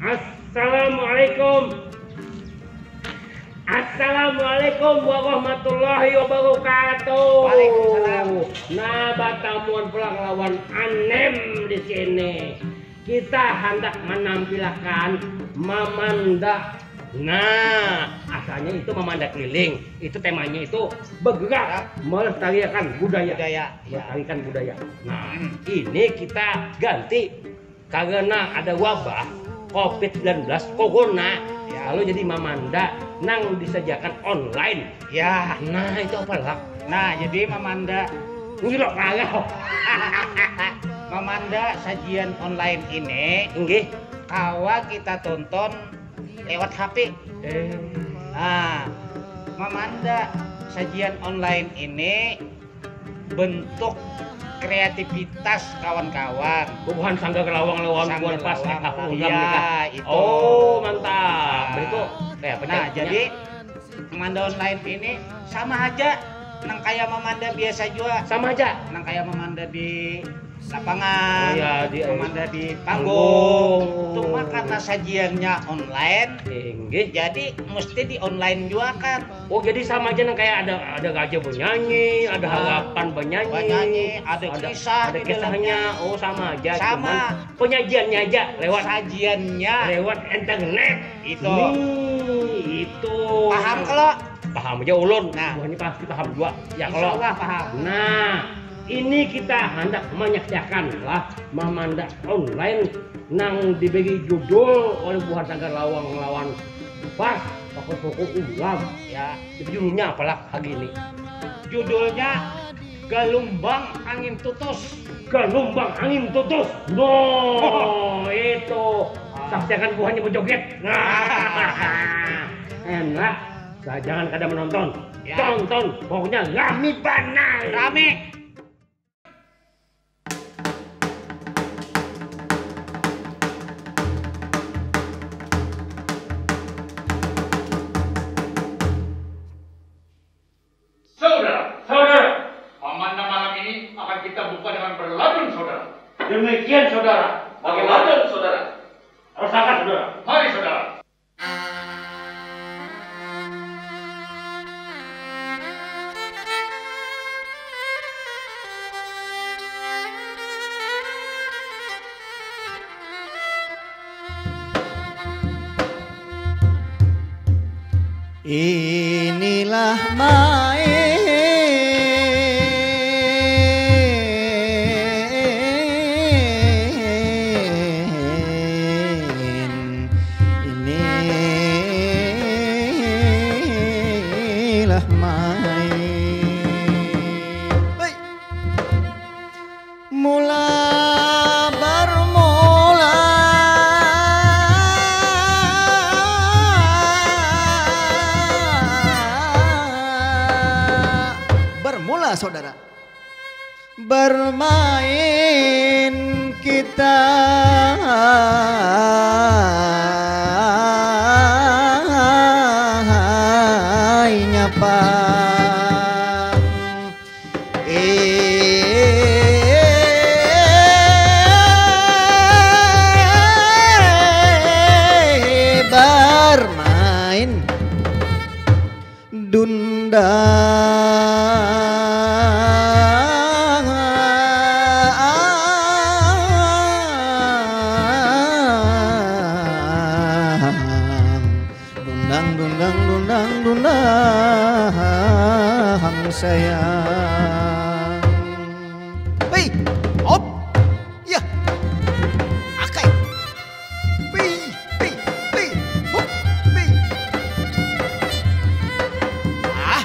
Assalamualaikum. Assalamualaikum warahmatullahi wabarakatuh. Waalaikumsalam. Nah, batamuan pulang lawan Anem di sini. Kita hendak menampilkan Mamanda. Nah, asalnya itu Mamanda keliling. Itu temanya itu bergerak melestarikan budaya. Melestarikan budaya. Nah, ini kita ganti karena ada wabah COVID-19 Corona. Lalu jadi Mamanda nang disajikan online. Ya, Nah, itu apa lah? nah jadi Mamanda Ngilok kalau. Mamanda sajian online ini Nggih. kawa kita tonton lewat HP. Nah, Mamanda sajian online ini bentuk kreativitas kawan-kawan. Bukan sangga kelawang lawang Sangga buat pas kelawang. aku Iya, itu. Oh, mantap. Itu kayak apa? Nah, jadi Mamanda online ini sama aja nang kayak Mamanda biasa juga. sama aja. Nang kayak Mamanda di lapangan, Oh, iya, di Mamanda di panggung. panggung. Cuma karena sajiannya online, Nggih. jadi mesti di online juga kan. Oh, jadi sama aja nang kayak ada gajah bernyanyi, ada harapan bernyanyi, ada kisah ada di kisahnya. Oh, sama aja. Sama. Cuman penyajiannya aja lewat Sajiannya internet. itu. Nih, itu. Paham kalau? Paham aja ulun. Nah. Wah, ini pasti paham juga. Ya Insya kalau Allah paham. Nah, ini kita hendak menyaksikan lah Mamanda online nang diberi judul oleh buah sanggar lawang lawan pas pokok-pokok ulam. Ya, Itu judulnya apalah hari ini? judulnya Gelombang Angin Tutus. Gelombang angin tutus. No, itu. Saksikan buahnya berjoget. Nah, enak. Nah, jangan kada menonton. Ya. Tonton, pokoknya rame banget. Rame. Saudara, Mamanda malam ini akan kita buka dengan berladun, saudara. Demikian saudara. Berladun, saudara. Rasakan saudara. Mari, saudara. Inilah main, inilah main. Hei. Mula bermula saudara, bermain kita nyapa bermain dundang sayang. Wih, op, ya, akai, wih, hop, ah,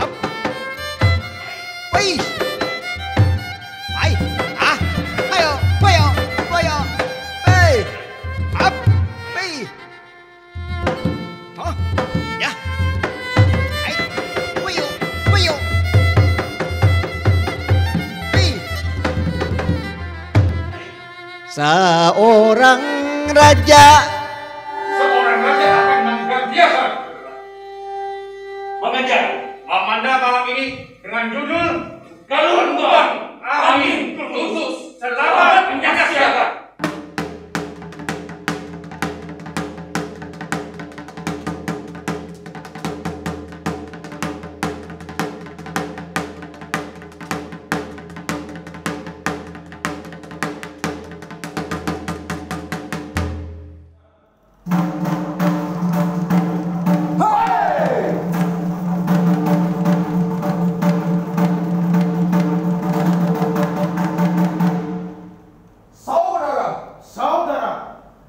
hop, wih. Seorang raja akan menggantikan Mengajar. Mamanda malam ini dengan judul Gelombang Angin Khusus Selamat Menjaga Siaga.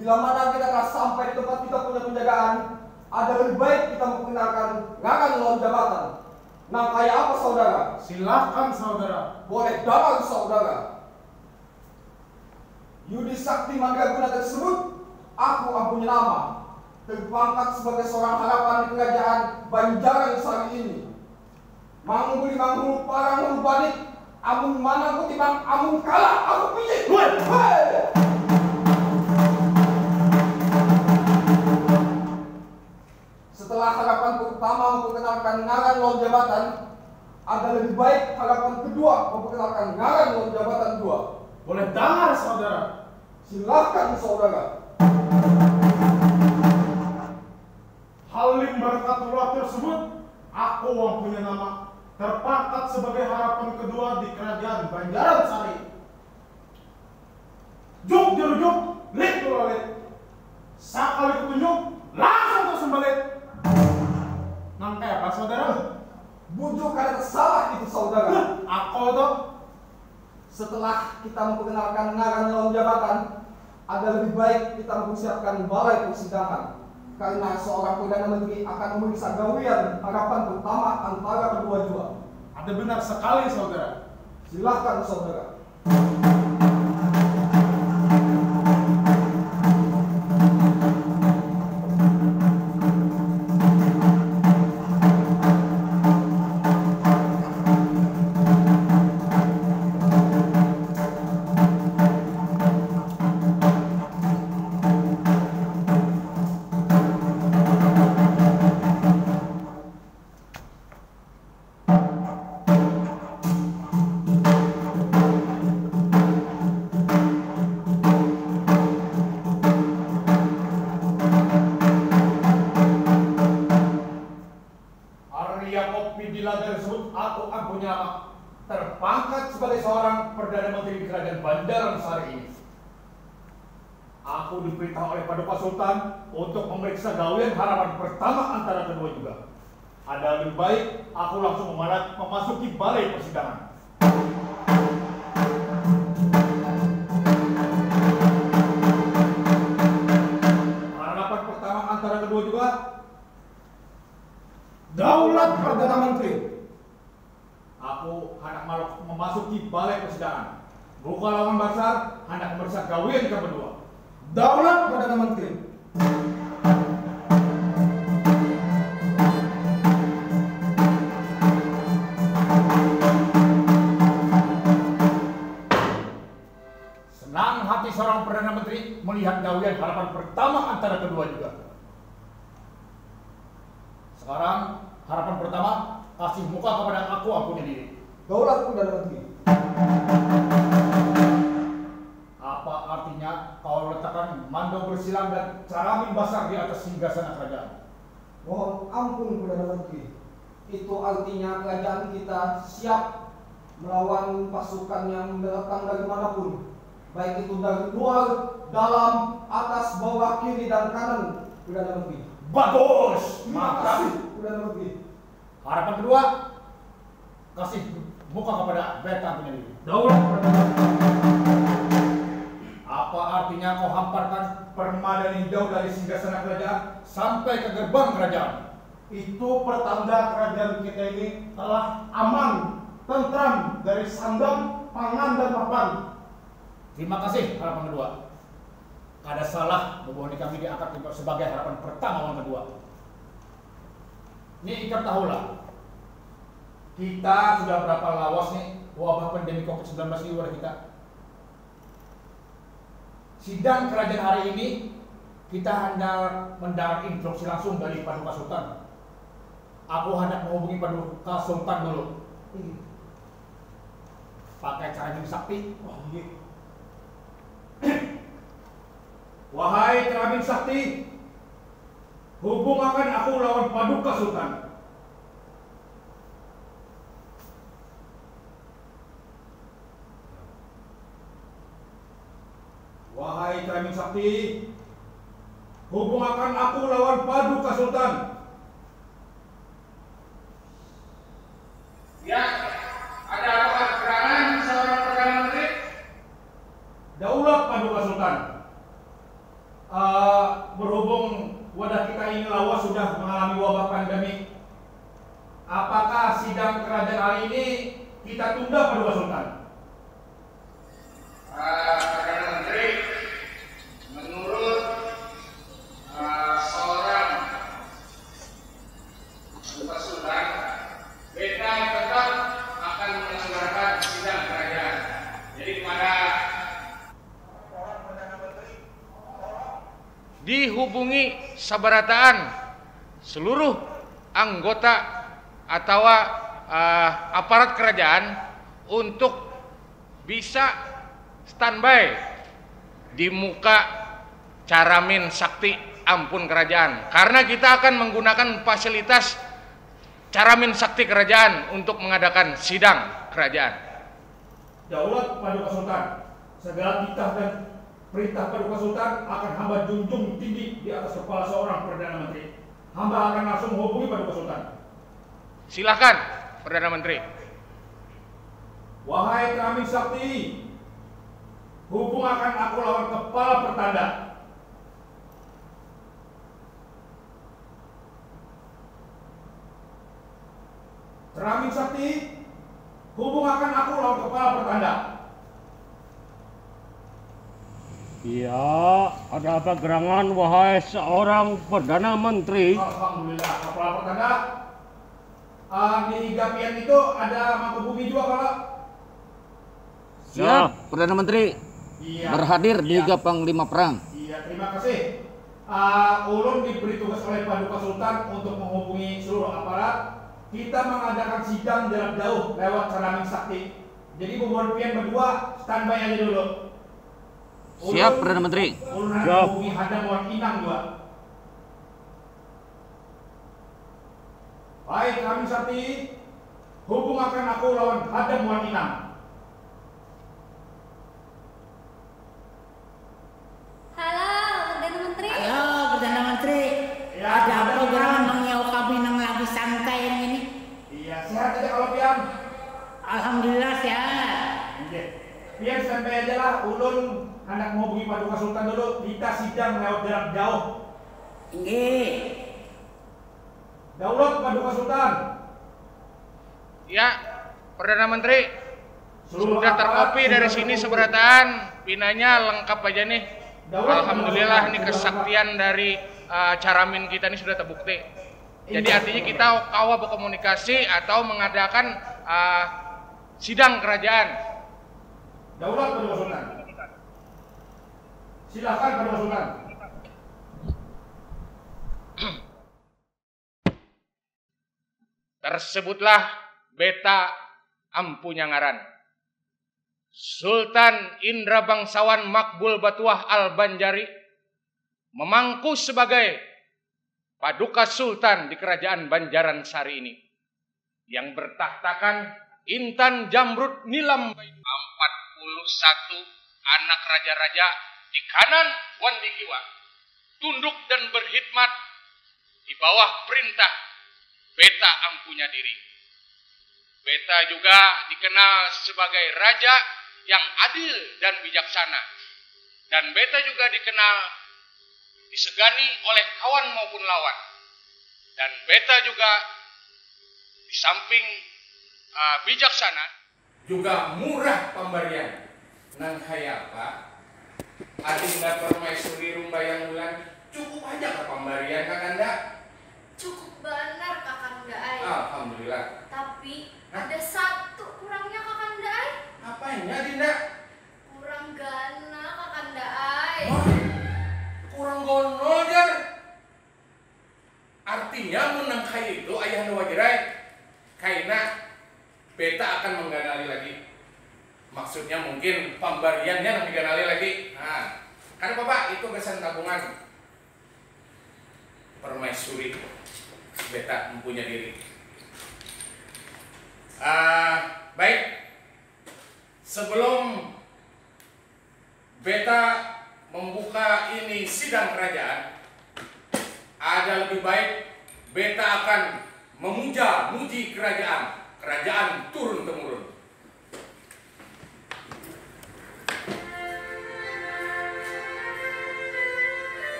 Bila mana kita telah sampai di tempat kita punya penjagaan, ada lebih baik kita memperkenalkan ngaran lawan jabatan. Nah, kayak apa saudara? Silahkan saudara. Boleh dalam saudara. Yudi Sakti Mandraguna tersebut, aku mempunyai nama. Terpangkat sebagai seorang harapan di kerajaan Banjaran Sari ini. Mangguli manggul parang balik, amun mana kutimbang amun kalah aku pilih. Hei! Setelah harapan pertama memperkenalkan ngaran lawan jabatan, ada lebih baik harapan kedua memperkenalkan ngaran lawan jabatan dua. Boleh dengar saudara. Silahkan saudara. Halim Barakatullah tersebut, aku yang punya nama, terpangkat sebagai harapan kedua di kerajaan Banjaran Sari. Juk jerujuk, lit tulalit. Sakali ketunjuk, langsung tersembalit. Nangka apa saudara? Bujuk karena salah itu saudara. Aku tuh. Setelah kita memperkenalkan ngaran lawan jabatan, ada lebih baik kita mempersiapkan balai persidangan. Karena seorang Perdana Menteri akan memeriksa gawian harapan pertama antara kedua jua. Ada benar sekali saudara. Silahkan saudara. Terpangkat sebagai seorang Perdana Menteri di Kerajaan Banjaran Sari ini. Aku diperintah oleh Paduka Sultan untuk memeriksa gawian harapan pertama antara kedua juga. Ada lebih baik aku langsung memasuki balai persidangan. Harapan pertama antara kedua juga Daulat Perdana Menteri. Aku hendak memasuki balai persidangan. Buka lawan besar, hendak memeriksa gawian kedua. Daulat Perdana Menteri. Senang hati seorang Perdana Menteri melihat gawian harapan pertama antara kedua juga. Sekarang harapan pertama, kasih muka kepada aku punya diri. Daulat Perdana Menteri. Apa artinya kau letakkan mando bersilang dan caramin basah di atas singgasana kerajaan? Mohon ampun Perdana Menteri. Itu artinya kerajaan kita siap melawan pasukan yang datang dari manapun. Baik itu dari luar, dalam, atas, bawah, kiri, dan kanan, Perdana Menteri. Bagus! Terima kasih, Perdana Menteri. Harapan kedua, kasih muka kepada beta punya diri. Daulat Perdana Menteri. Apa artinya kau hamparkan permainan hijau dari singgasana kerajaan sampai ke gerbang kerajaan? Itu pertanda kerajaan kita ini telah aman, tentram dari sandang, pangan, dan papan. Terima kasih harapan kedua. Ada salah bahwa kami diangkat sebagai harapan pertama dan kedua. Ini ikat tahulah. Kita sudah berapa lawas nih wabah pandemi COVID-19 di luar kita. Sidang kerajaan hari ini kita hendak mendengar instruksi langsung dari Paduka Sultan. Aku hendak menghubungi Paduka Sultan dulu. Pakai cara yang sakti. Wah, iya. Wahai Terabing Sakti, hubungakan aku lawan Paduka Sultan. Wahai Terabing Sakti, hubungakan aku lawan Paduka Sultan. Ya, ada apa keterangan seorang Perdana Menteri? Daulat Paduka Sultan. Berhubung wadah kita ini lawas sudah mengalami wabah pandemi, apakah sidang kerajaan hari ini kita tunda Paduka Sultan? Perdana Menteri, menurut seorang Paduka Sultan, beta tetap akan menyelenggarakan sidang kerajaan. Jadi kepada dihubungi sabarataan seluruh anggota atau aparat kerajaan untuk bisa standby di muka Caramin Sakti Ampun Kerajaan, karena kita akan menggunakan fasilitas Caramin Sakti Kerajaan untuk mengadakan sidang kerajaan. Daulat Paduka Sultan, segala titah dan perintah Paduka Sultan akan hamba junjung tinggi di atas kepala seorang Perdana Menteri. Hamba akan langsung menghubungi Paduka Sultan. Silakan, Perdana Menteri. Wahai Terabing Sakti, hubungakan aku lawan kepala pertanda. Terabing Sakti, hubungakan aku lawan kepala pertanda. Ya, ada apa gerangan wahai seorang Perdana Menteri? Alhamdulillah, kepala pertanda. Di Gapian itu ada Mangkubumi juga, Pak. Siap, Perdana Menteri. Iya. Berhadir di Iya. Liga Panglima Perang. Iya, terima kasih. Ulun diberi tugas oleh Paduka Sultan untuk menghubungi seluruh aparat. Kita mengadakan sidang jarak jauh lewat Caramin Sakti. Jadi bubuan pian berdua standby aja dulu. Siap, Perdana Menteri. Ulun harus Siap. menghubungi Hadam Wan Inang juga. Baik, Caramin Sakti, hubungakan aku lawan Hadam Wan Inang. Halo, Perdana Menteri. Halo, Perdana Menteri. Ya, Ada Perdana apa gerangan Menteri. mengiau kami nang lagi santai ini? Iya, sehat aja kalau pian. Alhamdulillah sehat. Oke. Pian standby aja lah. Ulun hendak menghubungi Paduka Sultan dulu. Kita sidang lewat jarak jauh. Nggih. Daulat Paduka Sultan. Ya, Perdana Menteri. Seluruh Sudah aparat terkopi dari sudah sini terkumpul. seberataan, pinanya lengkap aja nih. Daulat Alhamdulillah Paduka ini Sultan. kesaktian dari Caramin kita ini sudah terbukti. Jadi artinya kita kawa berkomunikasi atau mengadakan sidang kerajaan. Daulat Paduka Sultan. Silakan Paduka Sultan. Tersebutlah beta ampunya ngaran. Sultan Indra Bangsawan Makbul Batuah Al-Banjari memangku sebagai Paduka Sultan di Kerajaan Banjaran Sari ini, yang bertahtakan Intan Jamrud Nilam 41 anak raja-raja di kanan wan di kiwa, tunduk dan berkhidmat di bawah perintah beta ampunya diri. Beta juga dikenal sebagai raja yang adil dan bijaksana, dan beta juga dikenal disegani oleh kawan maupun lawan. Dan beta juga di samping bijaksana juga murah pemberian. Nang hayapa Adinda Permaisuri Rumbayang Wulan cukup aja ke pemberian Kakanda. Cukup benar Kakanda Ai. Alhamdulillah. Tapi ada satu kurangnya Kakanda Ai. Apanya Dinda? Kurang gana Kakanda Ai. Kurang gonol Jar. Artinya menang kaya itu ayah nu beta akan mengganali lagi. Maksudnya mungkin pemberiannya mengganali lagi. Nah, kan Bapak itu kesan tabungan permaisuri beta mempunyai diri. Baik, sebelum beta membuka ini sidang kerajaan, ada lebih baik beta akan memuja-muji kerajaan turun-temurun.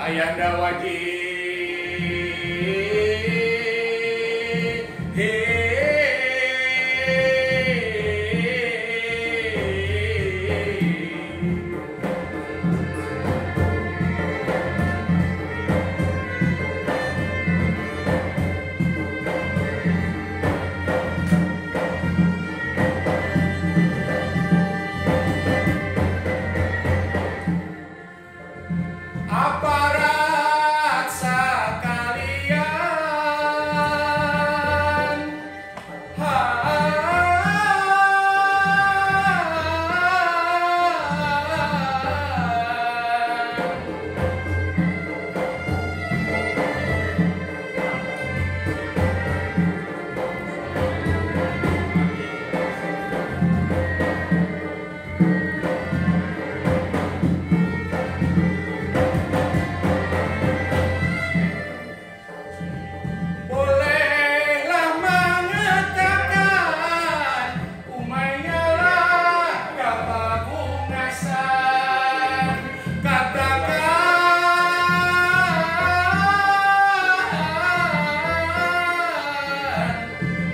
Ayanda wajib aparat sekalian, bolehlah mengatakan umayyalah kebagungasan, katakan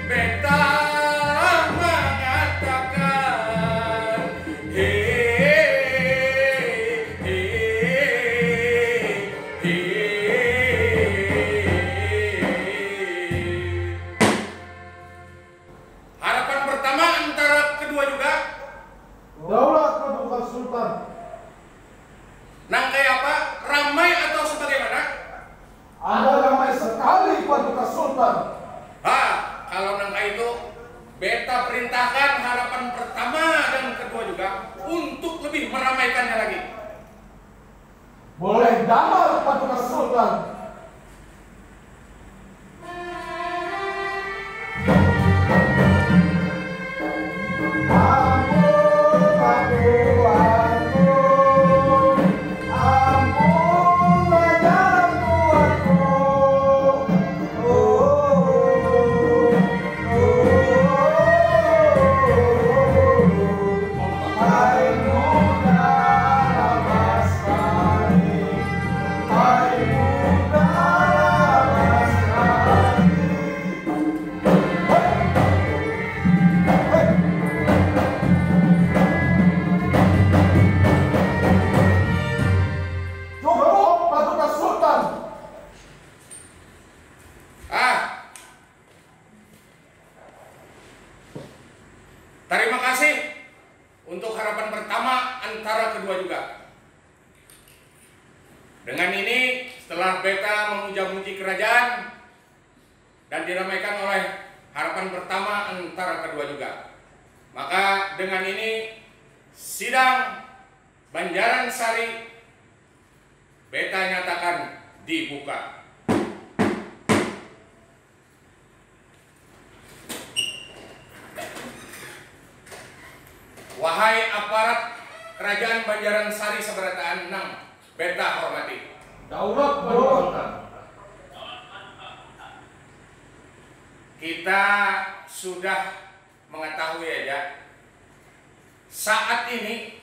beta mengatakan harapan pertama antara kedua juga. Daulat Paduka Sultan. Nang kayak apa? Ramai atau sebagaimana? Ada ramai sekali Paduka Sultan. Kalau nang kayak itu beta perintahkan harapan pertama dan kedua juga untuk lebih meramaikannya lagi. Boleh damai Paduka Sultan. Cukup Paduka Sultan. Terima kasih untuk harapan pertama antara kedua juga. Dengan ini setelah beta memuja-muji kerajaan dan diramaikan oleh harapan pertama antara kedua juga, maka dengan ini sidang Banjaran Sari beta nyatakan dibuka. Wahai aparat kerajaan Banjaran Sari Seberataan 6, beta hormati. Daulat Paduka Sultan. Kita sudah mengetahui aja saat ini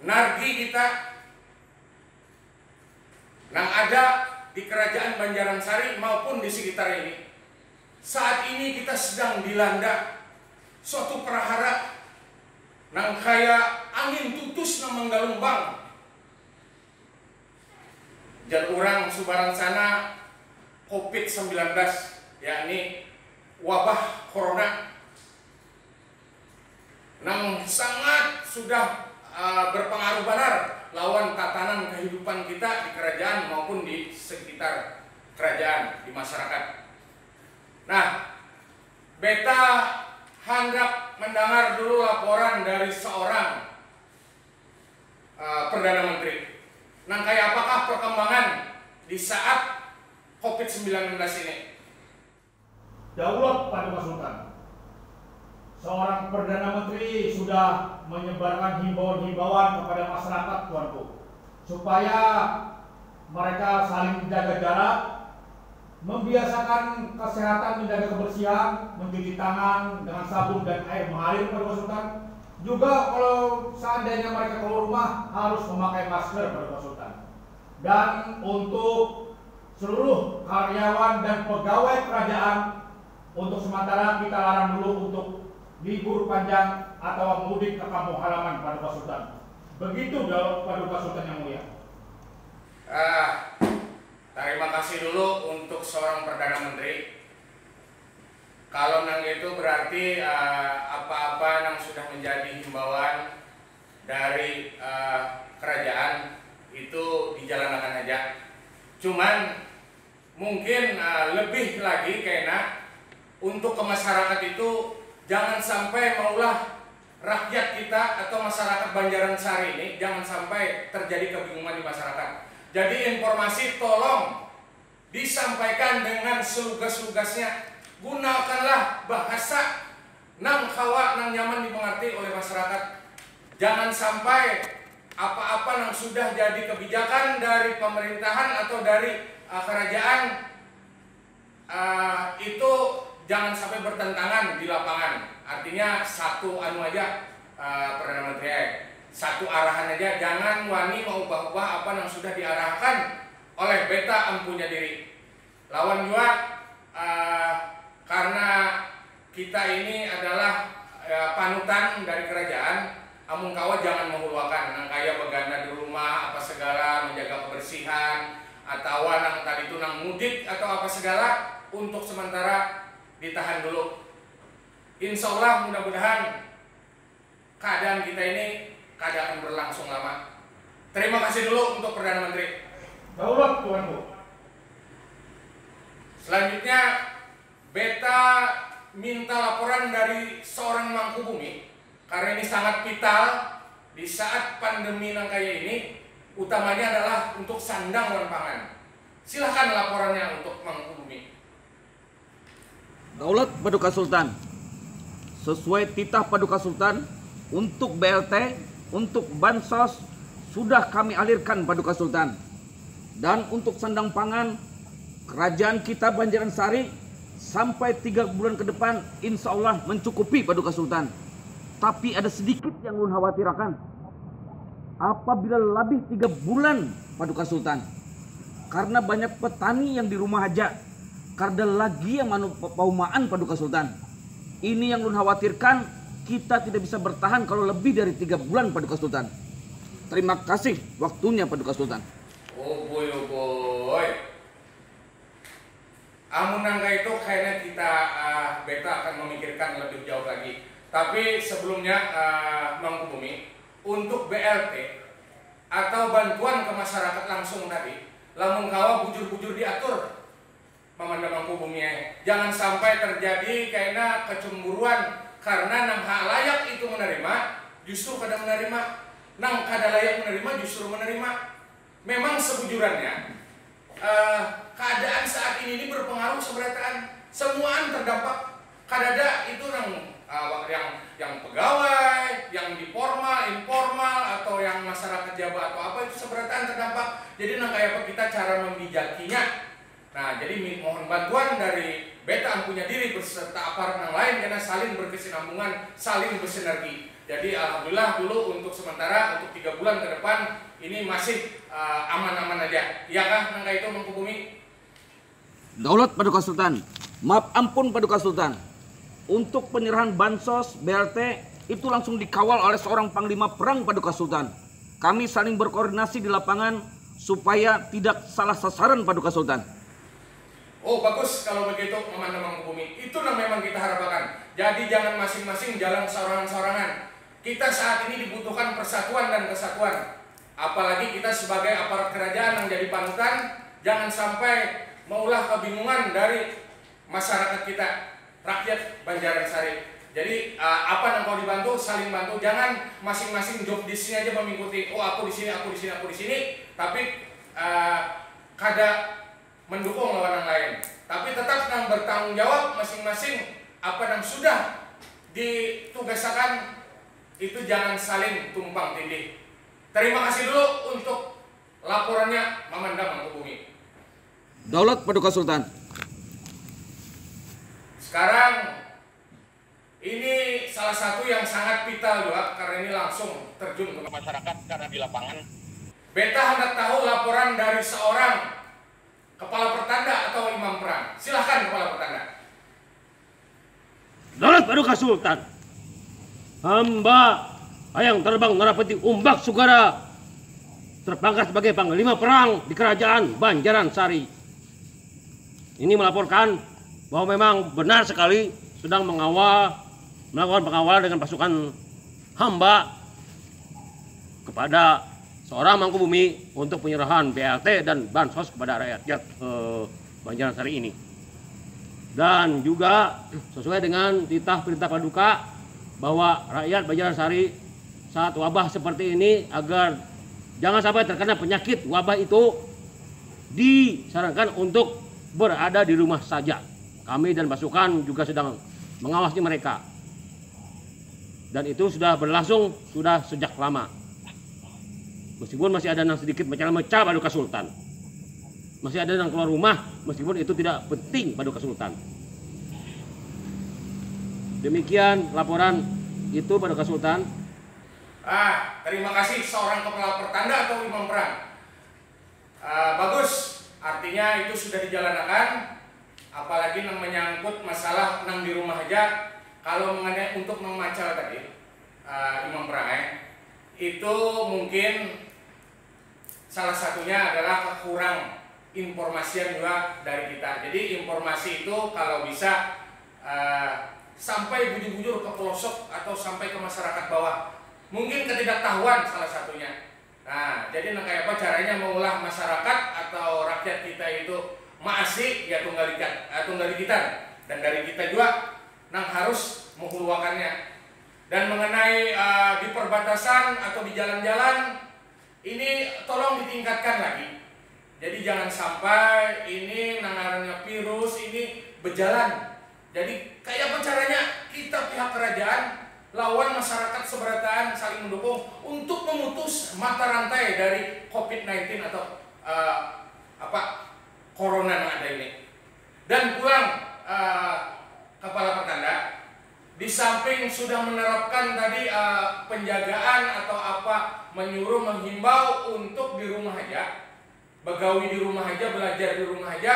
nargi kita yang ada di kerajaan Banjaran Sari maupun di sekitar ini, saat ini kita sedang dilanda suatu prahara nang kaya angin tutus nang menggalumbang. Dan orang subarang sana COVID-19, yakni wabah corona. nang sangat sudah berpengaruh benar lawan tatanan kehidupan kita di kerajaan maupun di sekitar kerajaan, di masyarakat. Nah, beta hendak mendengar dulu laporan dari seorang Perdana Menteri. Nah, kayak apakah perkembangan di saat COVID-19 ini? Daulat Paduka Sultan. Seorang Perdana Menteri sudah menyebarkan himbauan-himbauan kepada masyarakat, tuanku, supaya mereka saling menjaga jarak, membiasakan kesehatan, menjaga kebersihan, mencuci tangan dengan sabun dan air mengalir, Paduka Sultan. Juga kalau seandainya mereka keluar rumah harus memakai masker, Paduka Sultan. Dan untuk seluruh karyawan dan pegawai kerajaan, untuk sementara kita larang dulu untuk libur panjang atau mudik ke kampung halaman, Paduka Sultan. Begitu Paduka Sultan yang mulia. Terima kasih dulu untuk seorang Perdana Menteri. Kalau nang itu berarti apa-apa yang sudah menjadi himbauan dari kerajaan itu dijalankan aja. Cuman mungkin lebih lagi karena untuk ke masyarakat itu jangan sampai maulah rakyat kita atau masyarakat Banjaran-Sari ini jangan sampai terjadi kebingungan di masyarakat. Jadi informasi tolong disampaikan dengan selugas-lugasnya. Gunakanlah bahasa nang kawa nang nyaman dimengerti oleh masyarakat. Jangan sampai apa-apa yang sudah jadi kebijakan dari pemerintahan atau dari kerajaan itu jangan sampai bertentangan di lapangan. Artinya satu anu aja, Perdana Menteri, satu arahan aja. Jangan wani mau ubah-ubah apa yang sudah diarahkan oleh beta empunya diri. Lawan juga karena kita ini adalah panutan dari kerajaan, amun kawa jangan menghuluakan nang kaya begana di rumah apa segala, menjaga kebersihan, atau nang tadi itu nang mudik atau apa segala, untuk sementara ditahan dulu. Insya Allah mudah-mudahan keadaan kita ini keadaan berlangsung lama. Terima kasih dulu untuk Perdana Menteri. Daulat, tuanku. Selanjutnya beta minta laporan dari seorang Mangkubumi karena ini sangat vital di saat pandemi nang kayak ini, utamanya adalah untuk sandang dan pangan. Silahkan laporannya untuk Mangkubumi. Daulat Paduka Sultan, sesuai titah Paduka Sultan, untuk BLT, untuk bansos sudah kami alirkan Paduka Sultan. Dan untuk sandang pangan, kerajaan kita Banjaran-Sari sampai 3 bulan ke depan insya Allah mencukupi Paduka Sultan. Tapi ada sedikit yang ulun khawatirkan. Apabila lebih 3 bulan Paduka Sultan, karena banyak petani yang di rumah aja, karena lagi yang paumaan Paduka Sultan. Ini yang ulun khawatirkan, kita tidak bisa bertahan kalau lebih dari 3 bulan Paduka Sultan. Terima kasih waktunya Paduka Sultan. Oh boy. Amun nangga itu kayaknya kita beta akan memikirkan lebih jauh lagi. Tapi sebelumnya Mangkubumi, untuk BLT atau bantuan ke masyarakat langsung tadi, lamun kawa bujur-bujur diatur Mamanda Mangkubumi. Jangan sampai terjadi kayaknya kecemburuan karena nang hak layak itu menerima justru kada menerima, nang kada layak menerima justru menerima. Memang sebujurannya keadaan saat ini berpengaruh seberataan, semuaan terdampak. Kadada itu yang pegawai, yang di formal, informal, atau yang masyarakat Jawa atau apa itu seberataan terdampak. Jadi nang kayak apa kita cara membijakinya. Nah, jadi mohon bantuan dari beta punya diri beserta aparat yang lain karena saling berkesinambungan, saling bersinergi. Jadi alhamdulillah dulu untuk sementara untuk 3 bulan ke depan ini masih aman-aman aja. Iyakah nangka itu Mangkubumi? Daulat Paduka Sultan, maaf ampun Paduka Sultan. Untuk penyerahan bansos BLT itu langsung dikawal oleh seorang panglima perang Paduka Sultan. Kami saling berkoordinasi di lapangan supaya tidak salah sasaran Paduka Sultan. Oh bagus kalau begitu Mamanda Mangkubumi. Itu yang memang kita harapkan. Jadi jangan masing-masing jalan sorangan-sorangan. Kita saat ini dibutuhkan persatuan dan kesatuan. Apalagi kita sebagai aparat kerajaan yang jadi panutan, jangan sampai maulah kebingungan dari masyarakat kita, rakyat Banjaran-Sari. Jadi apa yang kau dibantu, saling bantu. Jangan masing-masing job disk-nya aja mengikuti. Oh aku di sini, aku di sini, aku di sini. Tapi kada mendukung lawan yang lain. Tapi tetap yang bertanggung jawab masing-masing apa yang sudah ditugaskan itu jangan saling tumpang tindih. Terima kasih dulu untuk laporannya Mamanda Mangkubumi. Daulat Paduka Sultan. Sekarang ini salah satu yang sangat vital juga karena ini langsung terjun ke masyarakat karena di lapangan. Beta hendak tahu laporan dari seorang kepala pertanda atau imam perang. Silahkan kepala pertanda. Daulat Paduka Sultan. Hamba Hayang Terbang Narapati Umbak Sugara terpangkat sebagai panglima perang di kerajaan Banjaran-Sari. Ini melaporkan bahwa memang benar sekali sedang melakukan pengawalan dengan pasukan hamba kepada seorang Mangkubumi untuk penyerahan BLT dan bansos kepada rakyat Banjaran-Sari ini. Dan juga sesuai dengan titah perintah Paduka bahwa rakyat Banjaran-Sari saat wabah seperti ini agar jangan sampai terkena penyakit wabah itu disarankan untuk berada di rumah saja. Kami dan pasukan juga sedang mengawasi mereka. Dan itu sudah berlangsung sudah sejak lama. Meskipun masih ada yang sedikit mecah-mecah Paduka Sultan. Masih ada yang keluar rumah meskipun itu tidak penting Paduka Sultan. Demikian laporan itu Paduka Sultan. Terima kasih seorang kepala pertanda atau imam perang. Bagus, artinya itu sudah dijalankan. Apalagi yang menyangkut masalah nang di rumah aja. Kalau mengenai untuk memacal tadi, imam perang itu mungkin salah satunya adalah kekurang informasi juga dari kita. Jadi informasi itu kalau bisa sampai bujur-bujur ke pelosok atau sampai ke masyarakat bawah. Mungkin ketidaktahuan salah satunya. Nah, jadi kayak apa caranya mengolah masyarakat atau rakyat kita itu masih ya tunggal kita dan dari kita juga nang harus menghuluakannya. Dan mengenai di perbatasan atau di jalan-jalan ini tolong ditingkatkan lagi. Jadi jangan sampai ini nangarannya virus ini berjalan. Jadi kayak apa caranya kita pihak kerajaan lawan masyarakat seberataan saling mendukung untuk memutus mata rantai dari COVID-19 atau corona yang ada ini. Dan pulang kepala pertanda, di samping sudah menerapkan tadi penjagaan atau menyuruh menghimbau untuk di rumah aja, begawi di rumah aja, belajar di rumah aja,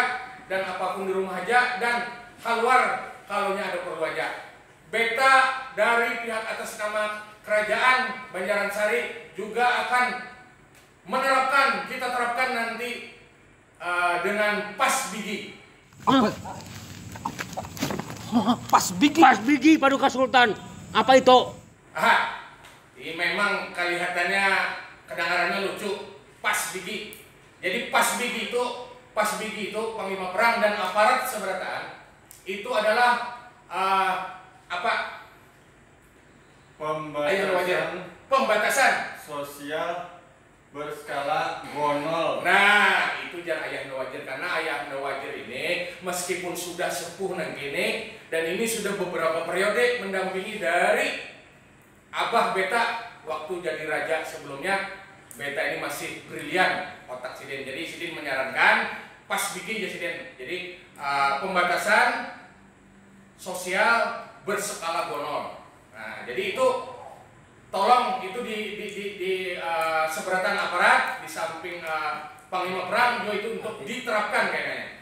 dan apapun di rumah aja, dan keluar kalau ada perlu aja. Beta dari pihak atas nama kerajaan Banjaran-Sari juga akan menerapkan, kita terapkan nanti dengan pas bigi. Pas bigi? Pas bigi Paduka Sultan. Apa itu? Ini memang kelihatannya kedengarannya lucu. Pas bigi. Jadi pas bigi itu panglima perang dan aparat seberataan itu adalah pembatasan sosial berskala gonol. Nah, itu jangan Ayahanda Wajir, karena Ayahanda Wajir ini meskipun sudah sepuh nang gini dan ini sudah beberapa periode mendampingi dari Abah Beta waktu jadi raja sebelumnya. Beta ini masih brilian otak Sidin. Jadi Sidin menyarankan pas bikin ya Sidin. Jadi pembatasan sosial berskala gonol. Nah, jadi itu tolong itu di seberatan aparat di samping panglima perang juga itu untuk diterapkan kayaknya.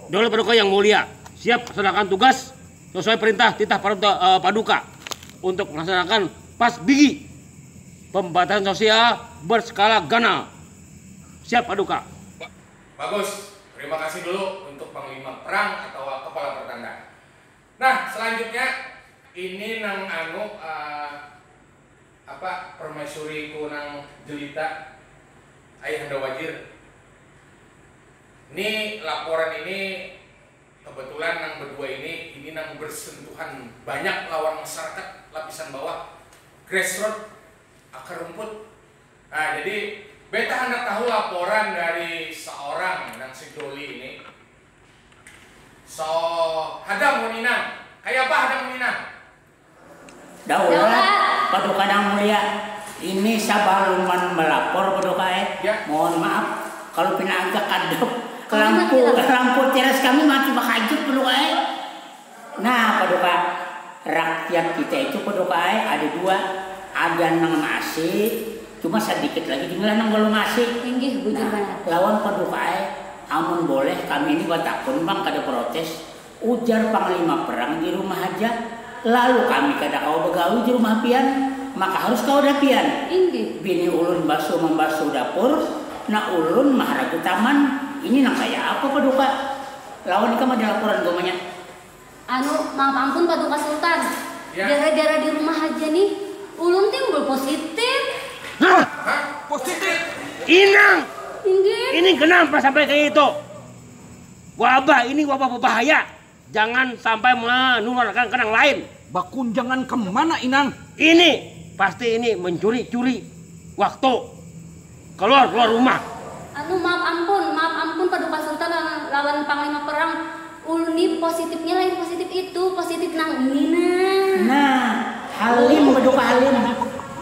Daulat Paduka yang mulia, siap melaksanakan tugas sesuai perintah titah Paduka untuk melaksanakan pas bigi pembatasan sosial berskala ganal. Siap Paduka. Bagus. terima kasih dulu untuk Panglima Perang atau Kepala Pertanda. Nah, selanjutnya ini nang permaisuri ku nang jelita Ayahanda Wajir. Ini laporan ini kebetulan nang berdua ini nang bersentuhan banyak lawan masyarakat lapisan bawah, grassroots, akar rumput. Nah, jadi beta hendak tahu laporan dari seorang nang si Doli ini. So, hadam muninang. Kayak apa hadam muninang? Daulat, Paduka Yang Mulia. Ini sebelum melapor Paduka ya. Mohon maaf kalau pina agak kadap lampu teras kami mati bakajut Paduka. Nah, Paduka, rakyat kita itu Paduka ada dua, ada nang nasi, cuma sedikit lagi tinggal nang belum nasi. Inggih bujur benar. Lawan Paduka amun boleh kami ini batakun bang kada protes, ujar Panglima Perang di rumah aja, lalu kami kada kau begawi di rumah pian, maka harus kau dapian. Inggih. Bini ulun membasuh dapur, na ulun maharagu taman, ini nang kayak apa Paduka? Lawan ini kan ada laporan gomanya. Maaf ampun Paduka Sultan. Ya. Gara-gara di rumah aja nih, ulun timbul positif. Hah? Positif? Inang! Inggih. Ini kenapa sampai kayak itu? Wabah ini wabah berbahaya. Jangan sampai menularkan ke orang lain. Bakun jangan kemana Inang? Ini pasti ini mencuri-curi waktu. Keluar rumah. Maaf ampun Paduka Sultan lawan Panglima Perang. Ulun ini positifnya lain positif itu, positif nang ini Nah, Halim Paduka Halim.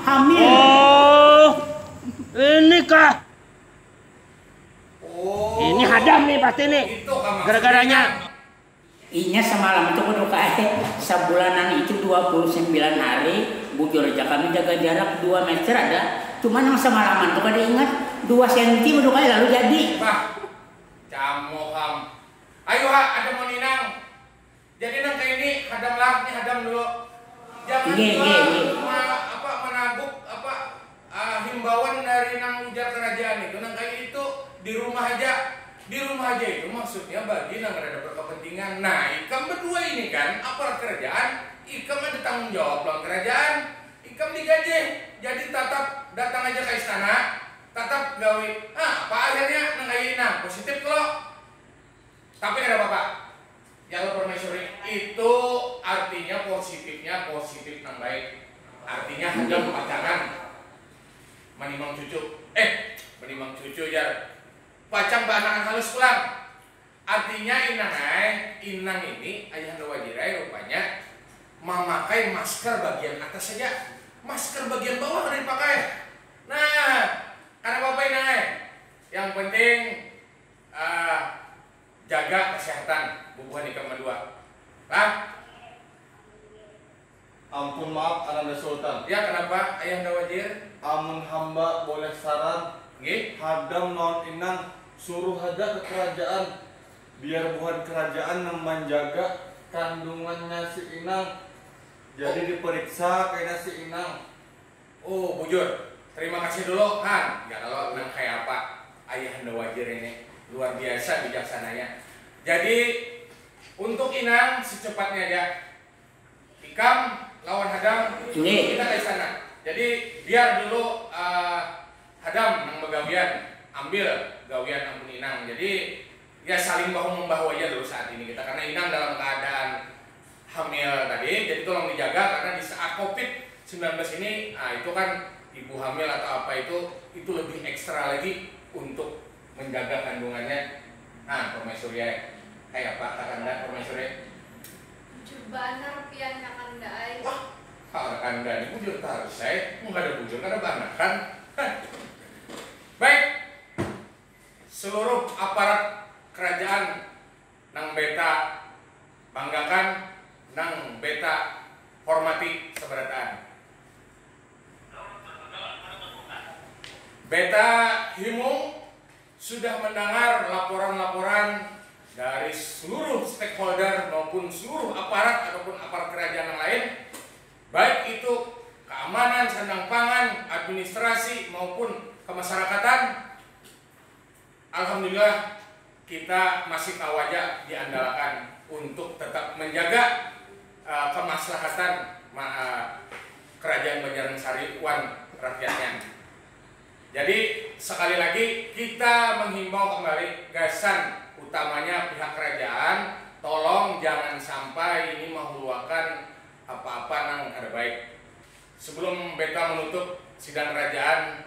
Hamil. Oh, ini kah? Ini hadam nih pasti nih. Gara-garanya. Inya semalam itu Paduka sebulanan itu 29 hari bujur aja kami jaga jarak 2 meter ada. Cuma yang semalaman tuh kada ingat 2 cm Paduka lalu jadi. Bah, camu ham. Ayo ha, ada mau ninang. Jadi nang kayak ini hadam dulu. Jangan menaguk himbauan dari nang ujar kerajaan itu nang kayak itu di rumah aja itu maksudnya bagi nang ada berkepentingan. Nah, ikam berdua ini kan aparat kerajaan, ikam ada tanggung jawab lawan kerajaan, ikam digaji, jadi tatap datang aja ke istana, tatap gawe. Apa akhirnya nang kayak ini positif kalau tapi ada bapak yang permaisuri itu artinya positifnya positif nang baik, artinya hanya pacaran menimang cucu ya. Pacang bahan halus pulang. Artinya Inang ini Ayahanda Wajir rupanya memakai masker bagian atas saja. Masker bagian bawah ada dipakai. Nah, karena Bapak Inang yang penting jaga kesehatan bubuhan ikam kedua. Lah. Ampun maaf Ananda Sultan. Ya kenapa Ayahanda Wajir? Amun hamba boleh saran. Nggih. Hadam non Inang suruh aja ke kerajaan biar bukan kerajaan yang menjaga kandungannya si Inang. Jadi diperiksa kayaknya si Inang. Oh bujur, terima kasih dulu Han. Ya kalau Inang kayak apa Ayahanda Wajir ini luar biasa bijaksananya. Jadi untuk Inang secepatnya aja ikam lawan hadam kita ke sana. Jadi biar dulu hadam nang begawian ambil gawian ampun Inang. Jadi ya saling bahu membahu aja dulu saat ini kita karena Inang dalam keadaan hamil tadi. Jadi tolong dijaga karena di saat COVID-19 ini itu kan ibu hamil atau apa itu lebih ekstra lagi untuk menjaga kandungannya. Nah, permaisuri kayak apa Kakanda permaisuri? Bujur banar pian Kakanda ai. Wah, Kakanda ini bujur harus saya. Enggak ada bujur karena banar kan. Baik. Seluruh aparat kerajaan nang beta banggakan, nang beta hormati seberataan. Beta himung sudah mendengar laporan-laporan dari seluruh stakeholder maupun seluruh aparat ataupun aparat kerajaan yang lain, baik itu keamanan, sandang pangan, administrasi maupun kemasyarakatan. Alhamdulillah kita masih kawaja diandalkan untuk tetap menjaga kemaslahatan Kerajaan Banjarsari wan rakyatnya. Jadi sekali lagi kita menghimbau kembali gasan utamanya pihak kerajaan, tolong jangan sampai ini menghuluakan apa-apa nang ada baik. Sebelum beta menutup sidang kerajaan,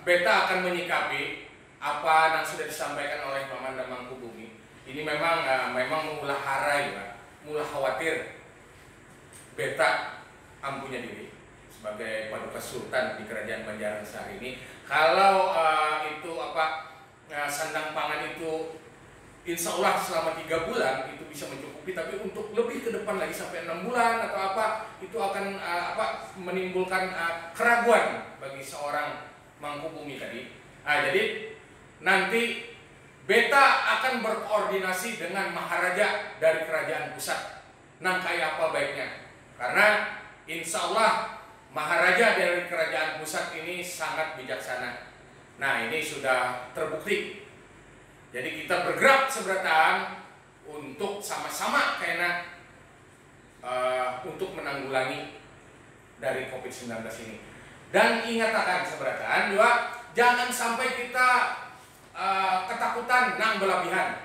beta akan menyikapi apa yang sudah disampaikan oleh Paman dan Mangkubumi. Ini memang mengulah harai, mulai khawatir. Beta ampunya diri sebagai Paduka Sultan di Kerajaan Banjarsari ini. Kalau itu sandang pangan itu insya Allah selama 3 bulan itu bisa mencukupi, tapi untuk lebih ke depan lagi sampai 6 bulan atau itu akan menimbulkan keraguan bagi seorang Mangkubumi tadi. Jadi nanti beta akan berkoordinasi dengan Maharaja dari Kerajaan Pusat. Nang kayak apa baiknya? Karena insya Allah Maharaja dari Kerajaan Pusat ini sangat bijaksana. Nah, ini sudah terbukti. Jadi kita bergerak seberataan untuk sama-sama karena untuk menanggulangi dari COVID-19 ini. Dan ingat akan seberataan juga, jangan sampai kita ketakutan nang berlebihan.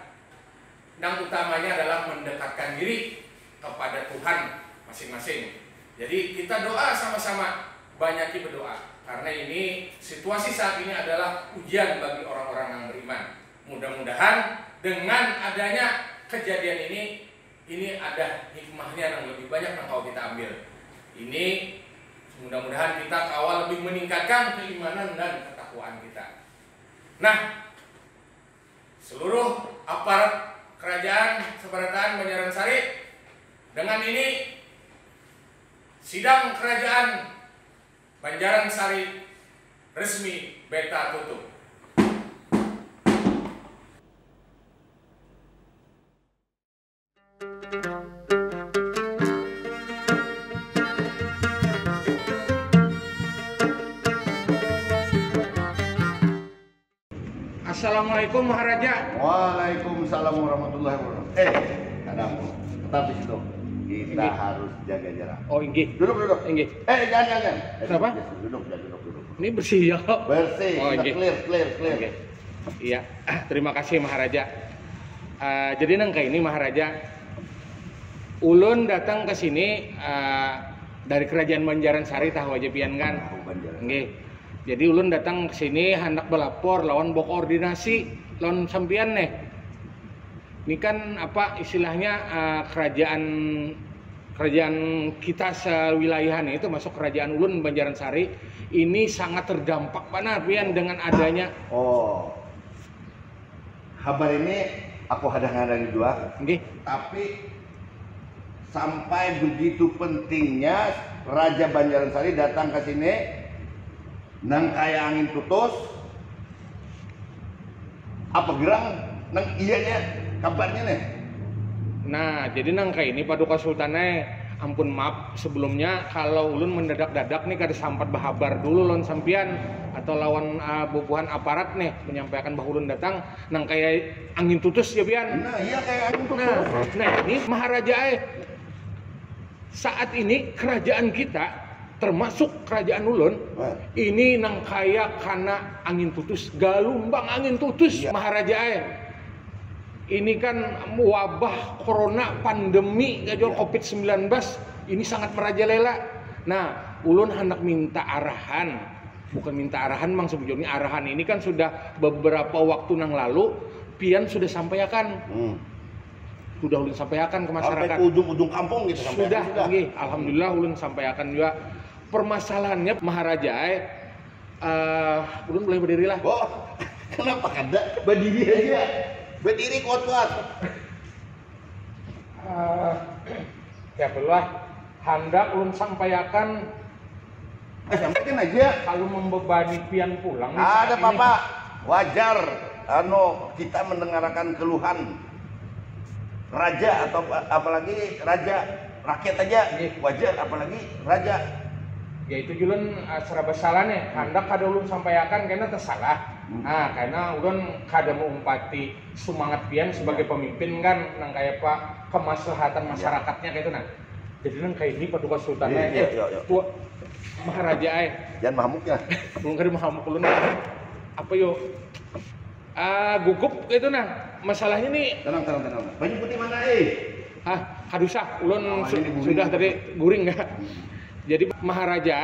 Nang utamanya adalah mendekatkan diri kepada Tuhan masing-masing. Jadi kita doa sama-sama, banyaki berdoa. Karena ini situasi saat ini adalah ujian bagi orang-orang yang beriman. Mudah-mudahan dengan adanya kejadian ini ada hikmahnya yang lebih banyak yang kalau kita ambil. Ini mudah-mudahan kita kawal lebih meningkatkan keimanan dan ketakwaan kita. Nah, seluruh aparat kerajaan Seberataan Banjarsari, dengan ini sidang kerajaan Banjarsari resmi beta tutup. Assalamualaikum Maharaja. Waalaikumsalam warahmatullahi wabarakatuh. Kadang tetap di situ. Kita harus jaga jarak. Oh, inggih. Duduk. Inggih. Jangan. Kenapa? Duduk. Ini bersih ya. Bersih. Oh, inggih. Clear. Okay. Iya. Terima kasih Maharaja. Jadi nangka ini Maharaja, ulun datang ke sini dari Kerajaan Banjarsari tahu aja pian kan. Nggih. Jadi ulun datang ke sini hendak berlapor lawan koordinasi lawan sampian nih. Ini kan istilahnya kerajaan kita sewilayahan itu masuk Kerajaan Ulun Banjarsari ini sangat terdampak benar pian dengan adanya. Kabar ini aku hadang-hadang juga. Nggih. Tapi sampai begitu pentingnya Raja Banjarsari datang ke sini nang kaya angin tutus apa gerang nang iyanya kabarnya nih. Nah, jadi nangka ini Paduka Sultannya, ampun maaf sebelumnya kalau ulun mendadak-dadak nih kada sampat bahabar dulu lawan sampian atau lawan bubuhan aparat nih menyampaikan bahwa ulun datang nang kayak angin tutus ya pian. Nah, iya kayak angin tutus. Nah, ini Maharaja saat ini kerajaan kita termasuk kerajaan ulun ini nang kaya karena angin tutus, galumbang angin tutus ya. Maharaja ini kan wabah corona pandemi COVID-19 ini sangat merajalela. Nah, ulun hendak minta arahan, bukan minta arahan mang sebetulnya arahan ini kan sudah beberapa waktu nang lalu pian sudah sampaikan. Sudah ulun sampaikan ke masyarakat. Sampai ke ujung-ujung kampung gitu sudah. Nggih, alhamdulillah ulun sampaikan juga. Permasalahannya Maharaja ulun boleh berdiri lah. Kenapa kada berdiri aja? Berdiri kuat-kuat. Ya belah hendak ulun sampaikan. Sampaikan aja. Kalau membebani pian pulang. Ada Papa. Wajar. Kita mendengarkan keluhan raja atau apalagi raja rakyat aja. Wajar apalagi raja. Ya itu julun serba salahnya, hendak kada ulun sampaikan karena tersalah. Nah, karena ulun kada mengumpati semangat pian sebagai pemimpin kan, nang kayak pak kemaslahatan masyarakatnya kayak itu nah. Jadi nang kayak ini Paduka Sultannya, tua Maharaja jangan mahamuk ya. Belum kada mahamuk ulun. Apa yo? Gugup itu nah. Masalahnya nih. Tenang. Baju putih mana Kadusah, ulun sudah tadi guring enggak? Jadi Maharaja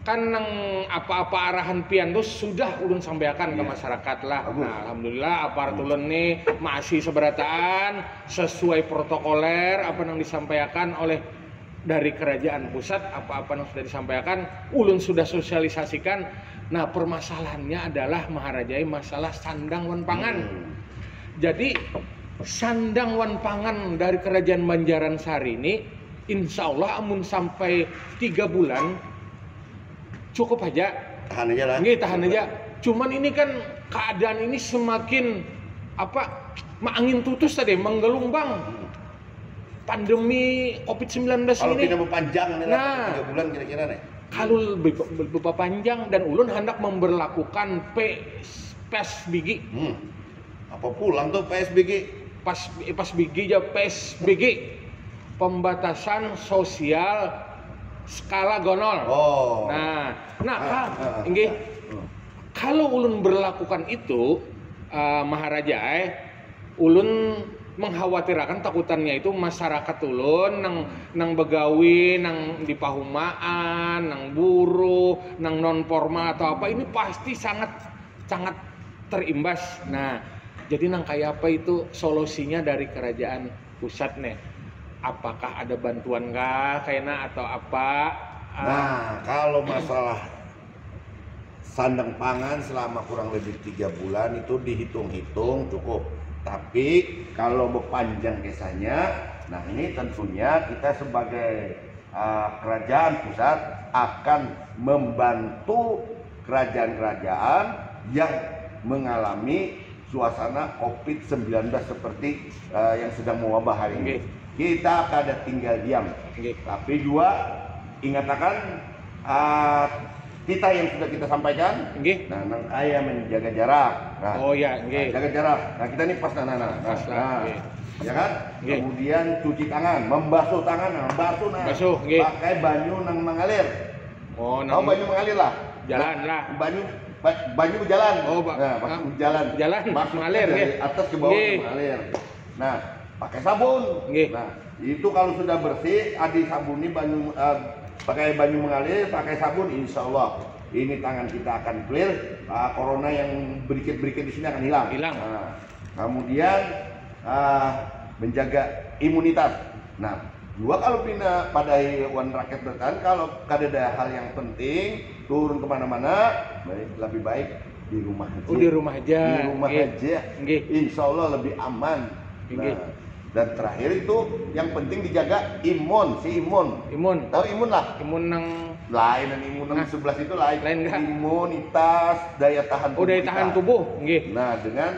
kan nang apa-apa arahan pian tuh sudah ulun sampaikan ke masyarakat lah. Nah, alhamdulillah aparat ulun nih masih seberataan sesuai protokoler apa yang disampaikan oleh dari kerajaan pusat, apa-apa yang sudah disampaikan ulun sudah sosialisasikan. Nah, permasalahannya adalah Maharaja masalah sandang wan pangan. Jadi sandang wan pangan dari kerajaan Banjarsari ini insya Allah amun sampai 3 bulan cukup aja. Tahan aja lah. Nggih, tahan aja. Cuman ini kan keadaan ini semakin angin tutus tadi, menggelombang. Pandemi COVID-19 kalau ini. tidak berpanjang nih, 3 bulan kira-kira nih. Kalau beberapa panjang dan ulun hendak memberlakukan PSBG. Apa pulang tuh PSBG? PSBG ya PSBG. Pembatasan sosial skala gonol. Kalau ulun berlakukan itu Maharaja ulun mengkhawatirkan takutannya itu masyarakat ulun nang begawi, nang di pahumaan, nang buruh, nang non formal atau apa ini pasti sangat terimbas. Nah, jadi nang kayak apa itu solusinya dari kerajaan pusat nih? Apakah ada bantuan kah kayaknya atau apa? Nah, kalau masalah sandang pangan selama kurang lebih 3 bulan itu dihitung-hitung cukup. Tapi kalau berpanjang kisahnya, nah ini tentunya kita sebagai kerajaan pusat akan membantu kerajaan-kerajaan yang mengalami suasana COVID-19 seperti yang sedang mewabah hari ini. Kita kada tinggal diam. Tapi juga ingatkan kita yang sudah kita sampaikan. Nah, nang kaya menjaga jarak. Nah, jaga jarak. Nah, kita ini pas ya kan? Kemudian cuci tangan, membasuh tangan, basuh pakai banyu nang mengalir. Tahu banyu mengalir lah. Jalan lah. Banyu berjalan. Jalan. Mengalir dari atas ke bawah mengalir. Nah, pakai sabun. Nah, itu kalau sudah bersih, disabuni banyu pakai banyu mengalir, pakai sabun, insya Allah ini tangan kita akan clear. Corona yang berikit-berikit di sini akan hilang. Nah, kemudian menjaga imunitas. Nah, juga kalau pindah pada hewan rakyat bertahan, kalau ada hal yang penting turun kemana-mana, lebih baik di rumah aja. Di rumah aja. Di rumah aja. Insya Allah lebih aman. Nah, dan terakhir itu yang penting dijaga imun. Tahu imun lah? Imun nang lain dan imun nang 11 itu lain imunitas, daya tahan tubuh. Daya tahan tubuh. Nah, dengan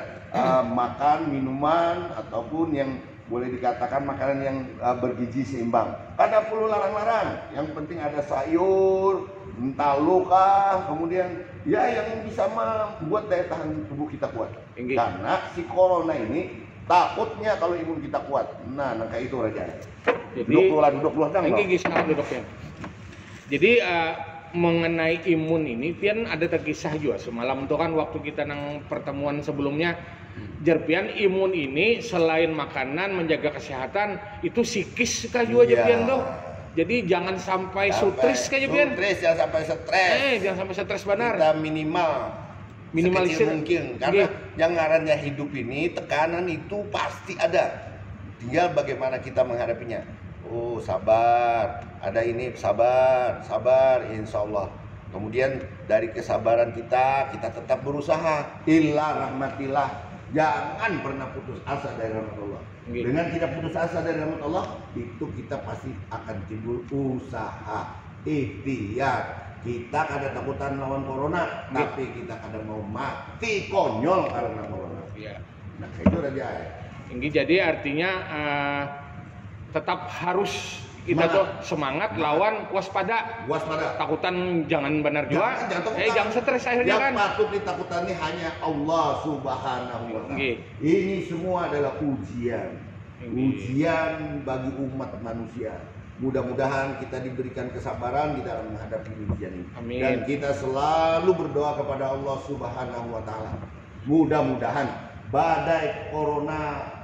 makan minuman ataupun yang boleh dikatakan makanan yang bergizi seimbang. Kada perlu larang-larang. Yang penting ada sayur, entah luka, kemudian ya yang bisa membuat daya tahan tubuh kita kuat. Karena si corona ini takutnya kalau imun kita kuat. Nah, kayak itu Raja. Jadi duduk dulu dong. Duduk ya. Jadi mengenai imun ini pian ada terkisah juga semalam tuh kan waktu kita nang pertemuan sebelumnya. Jerpian imun ini selain makanan menjaga kesehatan itu psikis kah juga Jerpian tuh. Jadi jangan sampai sutris kah Jerpian. Jangan sampai stres. Jangan sampai stres benar. Kita minimalisir mungkin karena yang ngarannya hidup ini tekanan itu pasti ada, tinggal bagaimana kita menghadapinya. Sabar, ada ini sabar insya Allah. Kemudian dari kesabaran kita tetap berusaha. Illa rahmatillah, jangan pernah putus asa dari rahmat Allah. Dengan tidak putus asa dari rahmat Allah, itu kita pasti akan timbul usaha, ikhtiar. Kita kada takutan lawan corona, tapi kita kada mau mati konyol karena corona. Nah, itu Raja. Jadi artinya tetap harus kita tuh semangat lawan waspada. Takutan jangan benar juga. Jangan stres akhirnya kan. Yang patut ditakutan ini hanya Allah Subhanahu wa Ta'ala. Ini semua adalah ujian. Ujian bagi umat manusia. Mudah-mudahan kita diberikan kesabaran di dalam menghadapi ujian ini. Amin. Dan kita selalu berdoa kepada Allah Subhanahu wa Ta'ala. Mudah-mudahan badai corona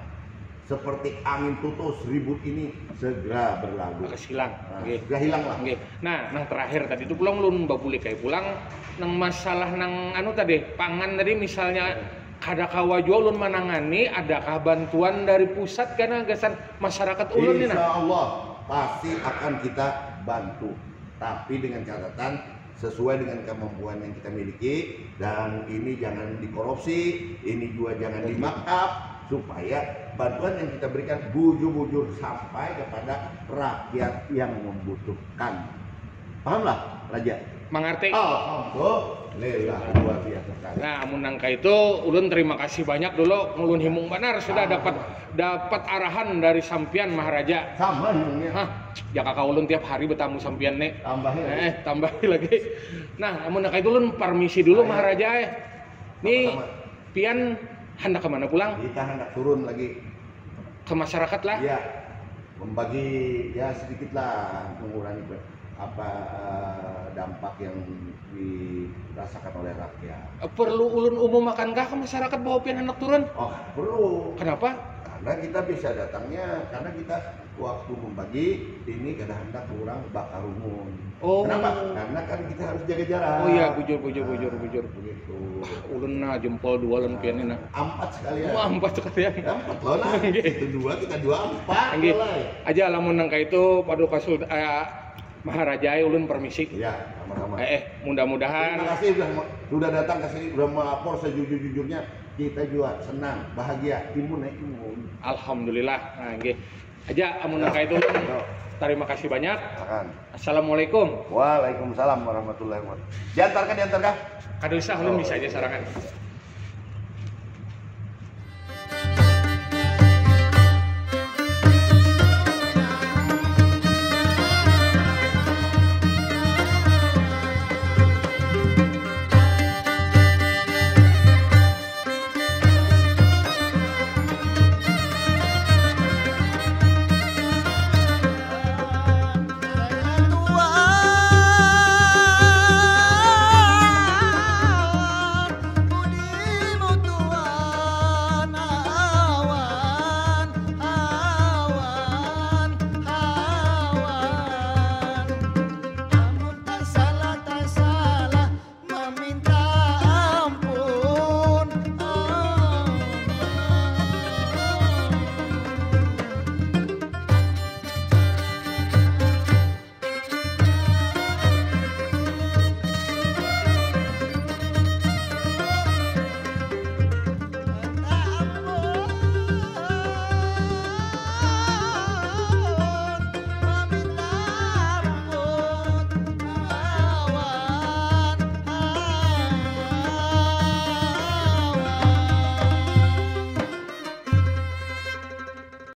seperti angin tutus ribut ini segera berlalu. Hilang. Segera hilang lah. Nah, nang terakhir tadi itu pulang ulun babule kayak pulang nang masalah nang anu tadi pangan tadi misalnya kada kawa jua ulun menangani, adakah bantuan dari pusat karena gasan masyarakat ulun ini? Insya Allah pasti akan kita bantu, tapi dengan catatan sesuai dengan kemampuan yang kita miliki, dan ini jangan dikorupsi, ini juga jangan dimakap, supaya bantuan yang kita berikan bujur-bujur sampai kepada rakyat yang membutuhkan. Pahamlah Raja? Mengerti? Alhamdulillah, luar biasa sekali. Nah, amun nangka itu ulun terima kasih banyak dulu ulun himung benar sudah dapat arahan dari sampian Maharaja. Sama himungnya. Ya kakak ulun tiap hari bertamu sampian nih. Tambahin lagi. Nah, amun nangka itu ulun permisi dulu Maharaja. Nih pian hendak kemana pulang? Kita hendak turun lagi ke masyarakat lah. Iya, membagi ya sedikit lah, mengurangi dampak yang dirasakan oleh rakyat. Perlu ulun umum makankah ke masyarakat bahwa pian hendak turun? Oh, perlu. Kenapa? Karena kita bisa datangnya, karena kita waktu membagi ini kadang hendak kurang bakar umum. Kenapa? Karena kan kita harus jaga jarak. Oh iya, bujur. Begitu. Ulun na jempol dua lan pian ini. 4 sekalian. 4 sekalian. 4 loh nah. Itu 2 kita 2 4. Aja lamun nangka itu Paduka Sultan Maharaja ulun permisi. Iya, sama-sama. Mudah-mudahan. Terima kasih sudah datang ke sini, sudah melapor sejujur-jujurnya. Kita juga senang, bahagia, imun. Alhamdulillah. Nah, nggih. Aja amun nangka itu terima kasih banyak. Assalamualaikum. Waalaikumsalam warahmatullahi wabarakatuh. Diantarkah? Kada usah, ulun bisa aja sarangan.